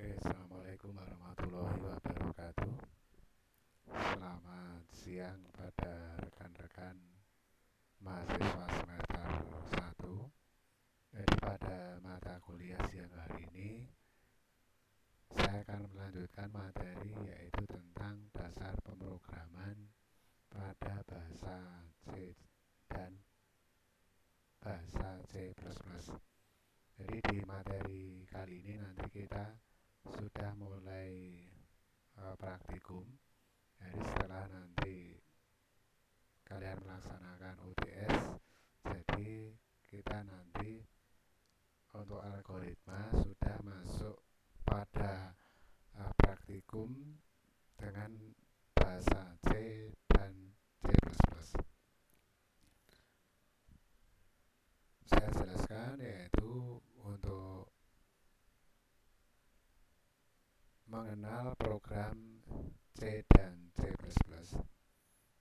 Oke, Assalamualaikum warahmatullahi wabarakatuh. Selamat siang pada rekan-rekan mahasiswa semester 1. Jadi pada mata kuliah siang hari ini, saya akan melanjutkan materi yaitu tentang dasar pemrograman pada bahasa C dan bahasa C++. Jadi di materi kali ini nanti kita sudah mulai praktikum. Jadi setelah nanti kalian melaksanakan UTS, jadi kita nanti untuk algoritma sudah masuk pada praktikum dengan bahasa C dan C++. Saya jelaskan yaitu untuk mengenal program C dan C++.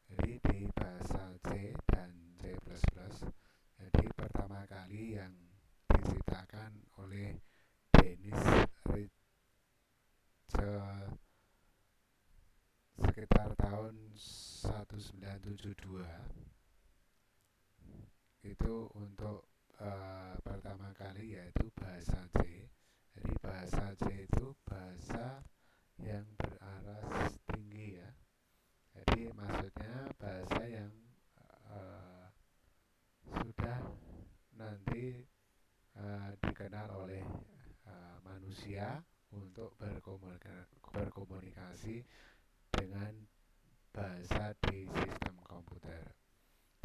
Jadi di bahasa C dan C++, jadi pertama kali yang diciptakan oleh Dennis Ritchie sekitar tahun 1972 itu untuk pertama kali yaitu bahasa C. Jadi bahasa C itu bahasa yang beraras tinggi ya. Jadi maksudnya bahasa yang sudah nanti dikenal oleh manusia untuk berkomunikasi dengan bahasa di sistem komputer.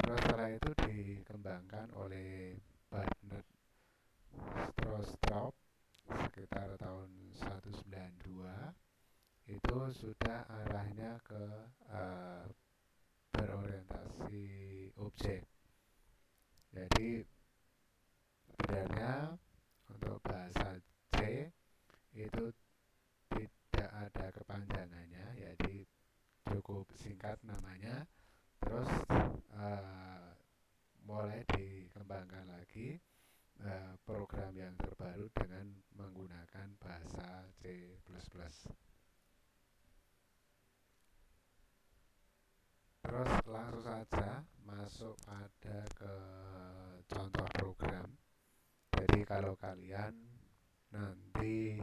Terus setelah itu dikembangkan oleh Bernard Strostrup sekitar tahun 1992. Itu sudah arahnya ke berorientasi objek. Jadi sebenarnya untuk bahasa C itu tidak ada kepanjangannya, jadi cukup singkat namanya. Terus mulai dikembangkan lagi program yang terbaru dengan menggunakan bahasa C++. Terus langsung saja masuk pada ke contoh program. Jadi kalau kalian nanti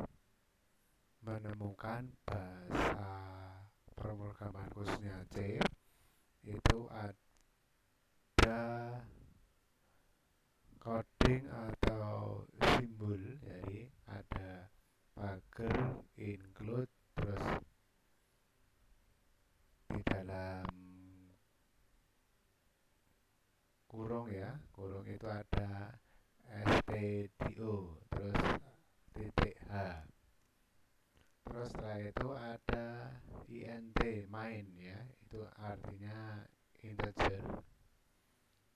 menemukan bahasa pemrograman khususnya C, itu ada coding atau simbol. Jadi ada pagar, include, terus di dalam kurung ya, kurung itu ada stdio, terus titik H. Terus setelah itu ada int, main ya, itu artinya integer.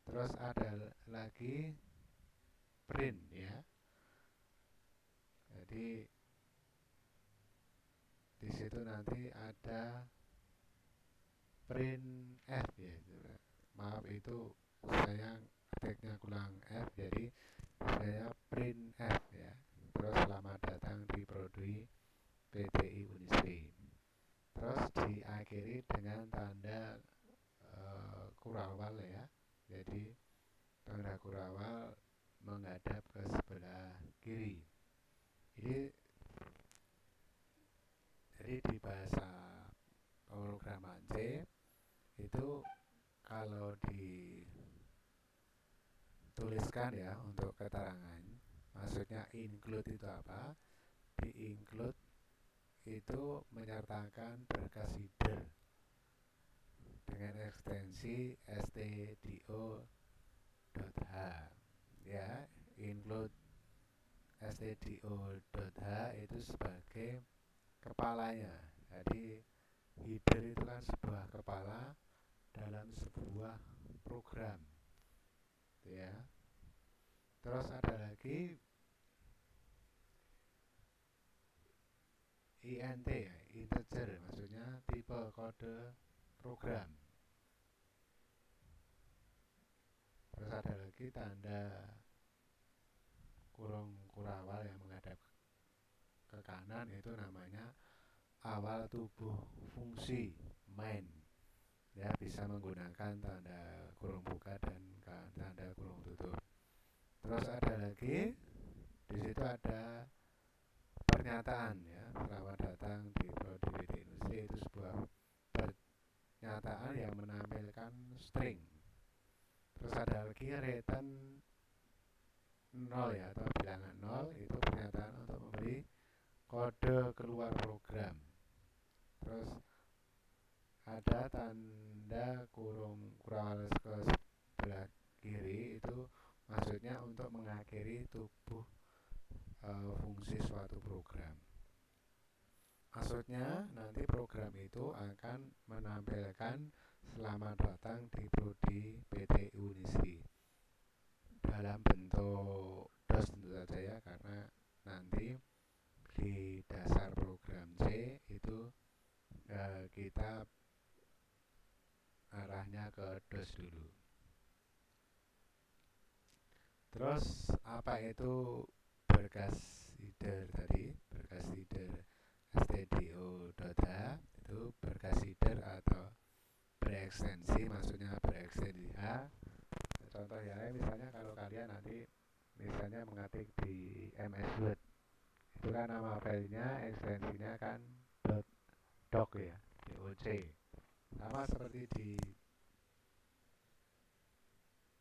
Terus ada lagi print ya. Jadi di situ nanti ada print F ya. Maaf itu saya ketiknya kurang F, jadi saya print F ya. Terus selamat datang di prodi PTI Unisri. Terus diakhiri dengan tanda kurawal ya. Jadi tanda kurawal menghadap ke sebelah kiri. Jadi di bahasa pemrograman C itu kalau dituliskan ya untuk keterangan, maksudnya include itu apa? Di include itu menyertakan berkas header dengan ekstensi stdio.h ya. Include stdio.h itu sebagai kepalanya. Jadi header itu kan sebuah kepala dalam sebuah program ya. Terus ada lagi int ya, integer, maksudnya tipe kode program. Terus ada lagi tanda kurung kurawal yang menghadap ke kanan perjalanan itu namanya awal tubuh fungsi main. Ya, bisa menggunakan tanda kurung buka dan tanda kurung tutup. Terus ada lagi di situ ada pernyataan ya, selamat datang di Prodi BD Industri, itu sebuah pernyataan yang menampilkan string. Terus ada lagi return 0 ya, atau bilangan 0, itu pernyataan untuk memberi kode keluar program. Terus ada tanda kurung ke sebelah kiri, itu maksudnya untuk mengakhiri tubuh fungsi suatu program. Maksudnya nanti program itu akan menampilkan selamat datang di Prodi PT Unisri dalam bentuk DOS tentu saja ya, karena nanti di dasar program C itu kita arahnya ke DOS dulu. Terus apa itu berkas header tadi? Berkas header stdio.h itu berkas header atau berekstensi, maksudnya berekstensi H. Contoh ya, misalnya kalau kalian nanti misalnya mengetik di MS Word, itu kan nama filenya ekstensinya kan .doc ya, doc. Sama seperti di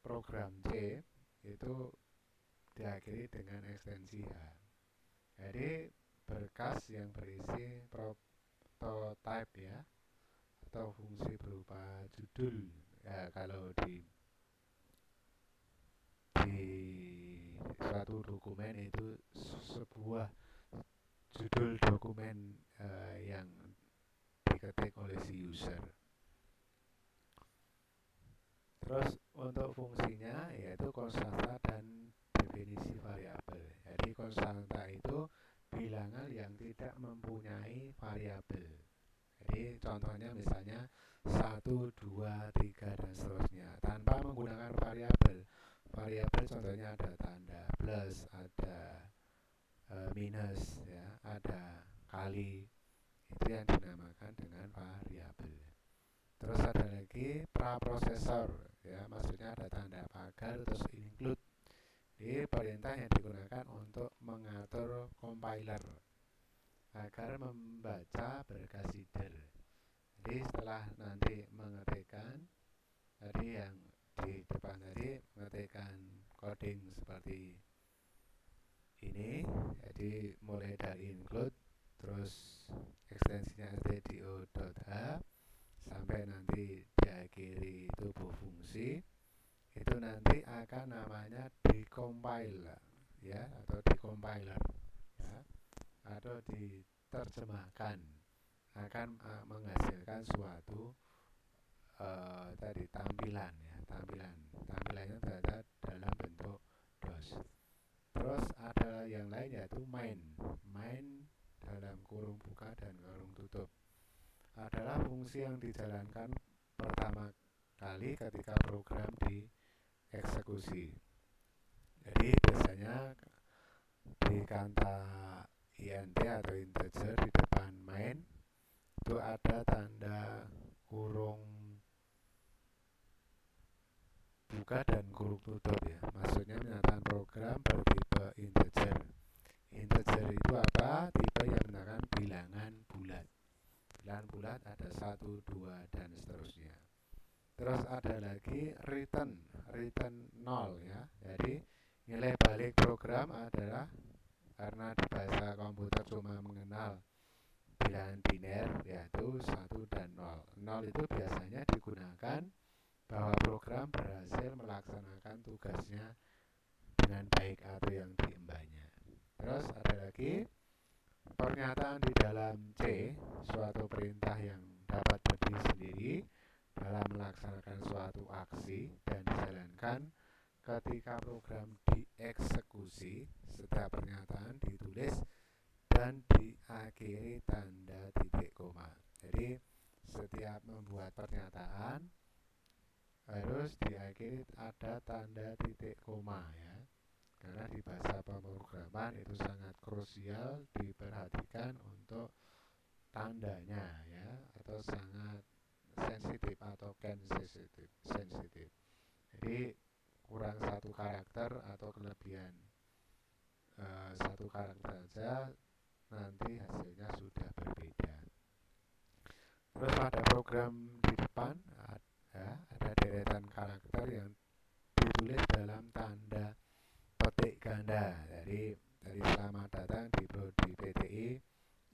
program C itu diakhiri dengan ekstensi H. Jadi berkas yang berisi prototype ya, atau fungsi berupa judul ya, kalau di suatu dokumen itu sebuah judul dokumen yang diketik oleh si user. Terus untuk fungsinya yaitu konstanta dan definisi variabel. Jadi konstanta itu bilangan yang tidak mempunyai variabel. Jadi contohnya misalnya 1, 2, 3 dan seterusnya tanpa menggunakan variabel. Variabel contohnya ada tanda plus, ada minus ya, ada kali. Itu yang dinamakan dengan variabel. Terus ada lagi praprosesor ya, maksudnya ada tanda pagar terus include. Ini perintah yang digunakan untuk mengatur compiler agar membaca berkas header. Jadi setelah nanti mengetikkan tadi yang di depan tadi, mengetikkan coding seperti ini, jadi mulai dari include terus ekstensinya stdio.h sampai nanti diakhiri tubuh fungsi, itu nanti akan namanya decompile ya, atau decompiler ya, atau diterjemahkan, akan menghasilkan suatu tadi tampilan ya, tampilannya ternyata dalam bentuk DOS. Terus ada yang lain yaitu main dalam kurung buka dan kurung tutup adalah fungsi yang dijalankan pertama kali ketika program dieksekusi. Jadi biasanya di kata int atau integer di depan main itu ada tanda kurung buka dan kurung tutup ya, maksudnya menyatakan program bertipe integer. Integer itu apa? Tipe yang menyatakan bilangan bulat. Bilangan bulat ada 1, 2 dan seterusnya. Terus ada lagi return 0 ya. Jadi nilai balik program adalah, karena di bahasa komputer cuma mengenal bilangan biner yaitu 1 dan 0. 0 itu biasanya digunakan bahwa program berhasil melaksanakan tugasnya dengan baik atau yang diembannya. Terus ada lagi pernyataan di dalam C, suatu perintah yang dapat berdiri sendiri dalam melaksanakan suatu aksi dan dijalankan ketika program dieksekusi. Setiap pernyataan ditulis dan diakhiri tanda titik koma. Jadi setiap membuat pernyataan harus diakhiri ada tanda titik koma ya. karena di bahasa pemrograman itu sangat krusial diperhatikan untuk tandanya ya, atau sangat sensitif atau can sensitif. Jadi kurang satu karakter atau kelebihan satu karakter saja nanti hasilnya sudah berbeda. Terus pada program di depan ada deretan karakter yang ditulis dalam tanda petik ganda. Jadi selamat datang di Prodi PTI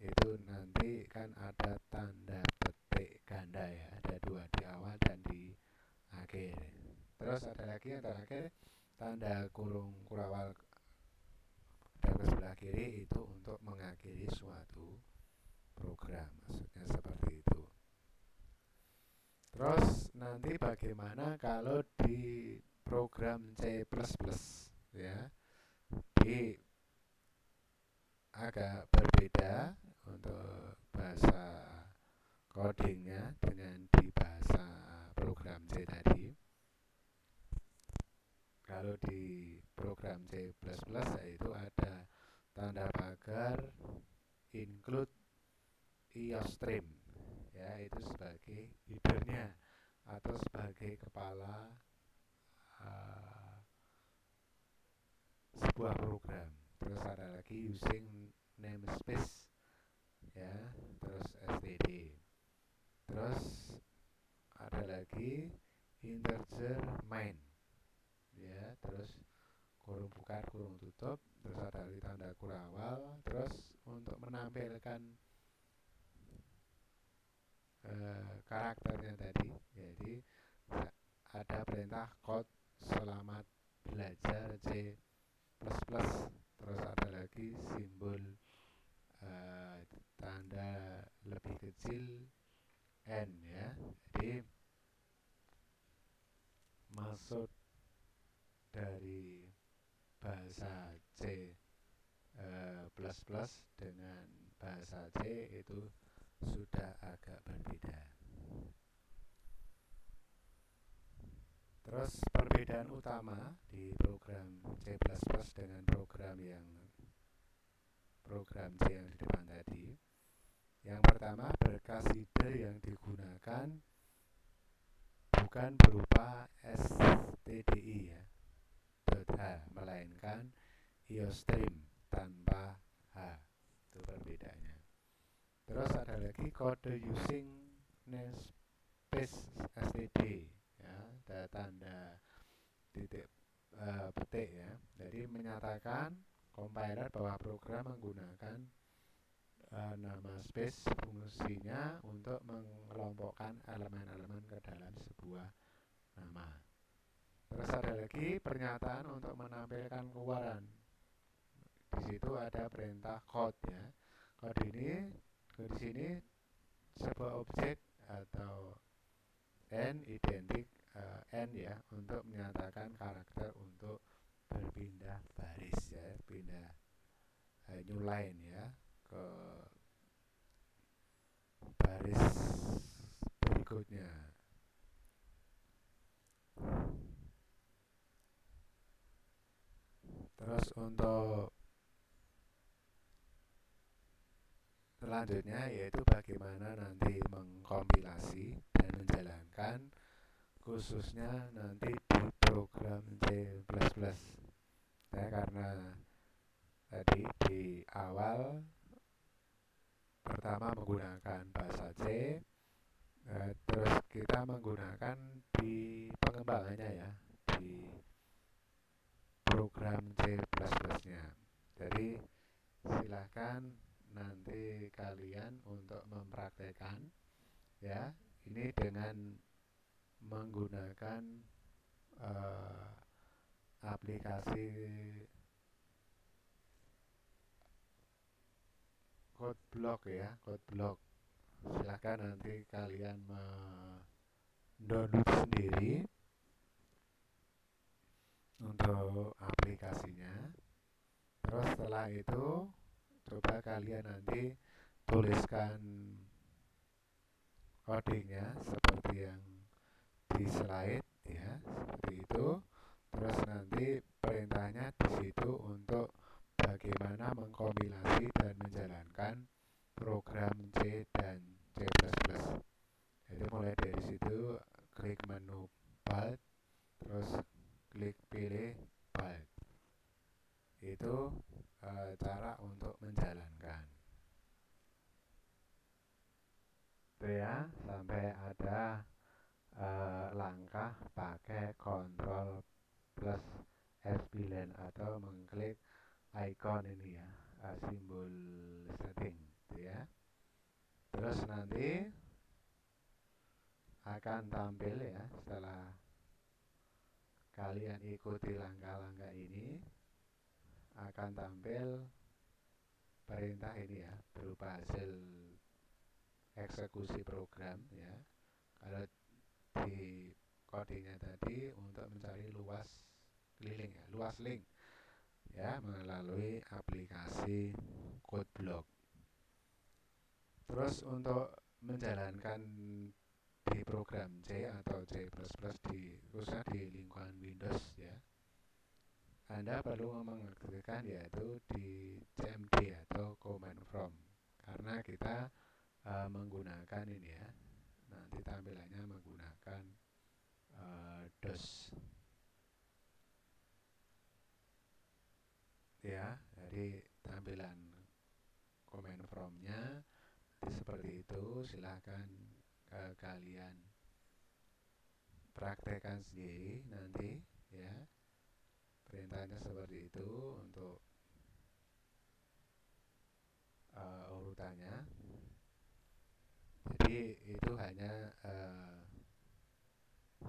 itu nanti kan ada tanda petik ganda ya, ada dua, di awal dan di akhir. Terus ada lagi yang terakhir tanda kurung kurawal dan ke sebelah kiri itu untuk mengakhiri suatu program, maksudnya seperti itu. Terus nanti bagaimana kalau di program C++ ya, di agak berbeda untuk bahasa codingnya dengan di bahasa program C tadi. Kalau di program C++ yaitu ada tanda pagar include IOStream ya, itu sebagai headernya atau sebagai kepala sebuah program. Terus ada lagi using namespace ya, terus std. Terus ada lagi integer main ya, terus kurung buka kurung tutup, terus ada lagi tanda kurawal. Terus untuk menampilkan karakternya tadi, jadi ada perintah code selamat belajar C++. Terus ada lagi simbol tanda lebih kecil n ya. Jadi maksud dari bahasa C++ dengan bahasa C itu sudah agak berbeda. Terus perbedaan utama di program C++ dengan program C yang di depan tadi. Yang pertama, berkas ide yang digunakan bukan berupa stdi ya, .h, melainkan IOStream tanpa h. Itu perbedaannya. Terus ada lagi kode using namespace std ya, ada tanda titik petik ya. Jadi menyatakan compiler bahwa program menggunakan nama space fungsinya untuk mengelompokkan elemen-elemen ke dalam sebuah nama. Terus ada lagi pernyataan untuk menampilkan keluaran. Di situ ada perintah code ya. Code ini di sini sebuah objek atau n identik n ya, untuk menyatakan karakter untuk berpindah baris ya, pindah new line ya ke baris berikutnya. Terus untuk selanjutnya yaitu bagaimana nanti mengkompilasi dan menjalankan, khususnya nanti di program C++. Ya, karena tadi di awal pertama menggunakan bahasa C, terus kita menggunakan di pengembangannya ya di program C++-nya. Jadi silahkan nanti kalian untuk mempraktekkan ya, ini dengan menggunakan aplikasi CodeBlock ya, CodeBlock. Silahkan nanti kalian mendownload sendiri untuk aplikasinya. Terus setelah itu coba kalian nanti tuliskan codingnya seperti yang di slide ya, seperti itu. Terus nanti perintahnya di situ untuk bagaimana mengkompilasi dan menjalankan program C dan C++. Jadi mulai dari situ klik menu Build, terus klik pilih Build. Itu cara untuk menjalankan. Itu ya, sampai ada langkah pakai Ctrl plus F9 atau mengklik icon ini ya, simbol setting gitu ya. Terus nanti akan tampil ya, setelah kalian ikuti langkah-langkah ini akan tampil perintah ini ya, berupa hasil eksekusi program ya. Kalau di kodenya tadi untuk mencari luas keliling ya, luas link ya, melalui aplikasi CodeBlock. Terus untuk menjalankan di program C atau C++ khususnya di lingkungan Windows ya, Anda perlu mengaktifkan yaitu di CMD atau Command From, karena kita menggunakan ini ya, nanti tampilannya menggunakan DOS ya. Jadi tampilan Command From-nya seperti itu. Silahkan kalian praktekkan sendiri nanti ya, perintahnya seperti itu untuk urutannya. Jadi itu hanya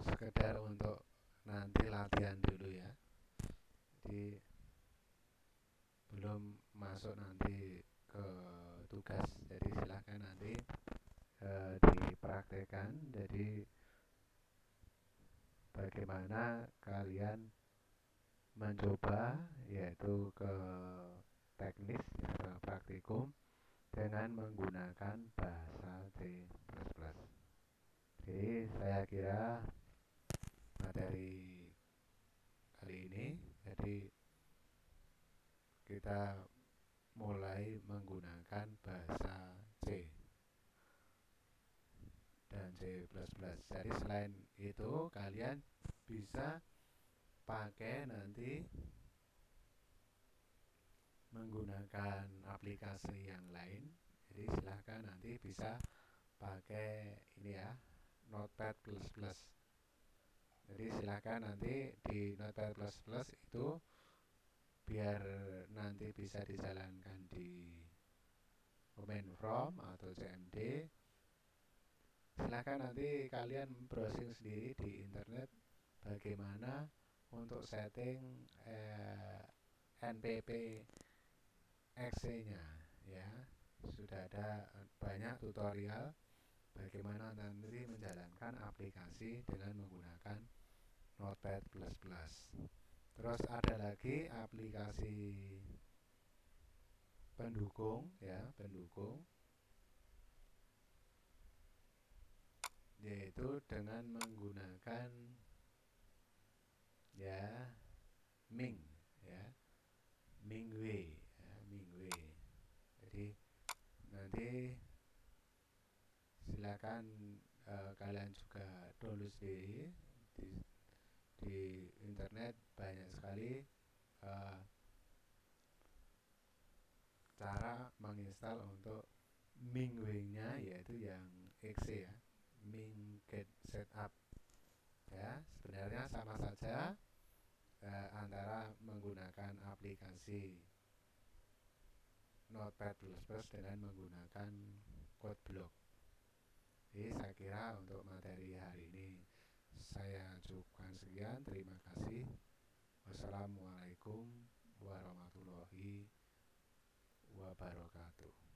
sekedar untuk nanti latihan dulu ya, jadi belum masuk nanti ke tugas. Jadi silahkan nanti dipraktekkan. Jadi bagaimana kalian mencoba yaitu ke teknis ya, ke praktikum dengan menggunakan bahasa C++. Jadi saya kira materi kali ini, jadi kita mulai menggunakan bahasa C dan C++. Jadi selain itu kalian bisa pakai nanti menggunakan aplikasi yang lain. Jadi silahkan nanti bisa pakai ini ya, Notepad++. Jadi silahkan nanti di Notepad++ itu biar nanti bisa dijalankan di Command From atau CMD. Silahkan nanti kalian browsing sendiri di internet bagaimana untuk setting NPP exe-nya ya. Sudah ada banyak tutorial bagaimana nanti menjalankan aplikasi dengan menggunakan Notepad++. Terus ada lagi aplikasi pendukung ya, pendukung, yaitu dengan menggunakan ya Ming ya, Mingwei ya, Mingwei. Jadi nanti silakan kalian juga download sendiri di internet. Banyak sekali cara menginstal untuk Mingwei-nya, yaitu yang exe ya, Ming Get Setup ya. Sebenarnya sama saja antara menggunakan aplikasi Notepad++ dengan menggunakan CodeBlock. Jadi saya kira untuk materi hari ini saya cukupkan sekian. Terima kasih. Wassalamualaikum warahmatullahi wabarakatuh.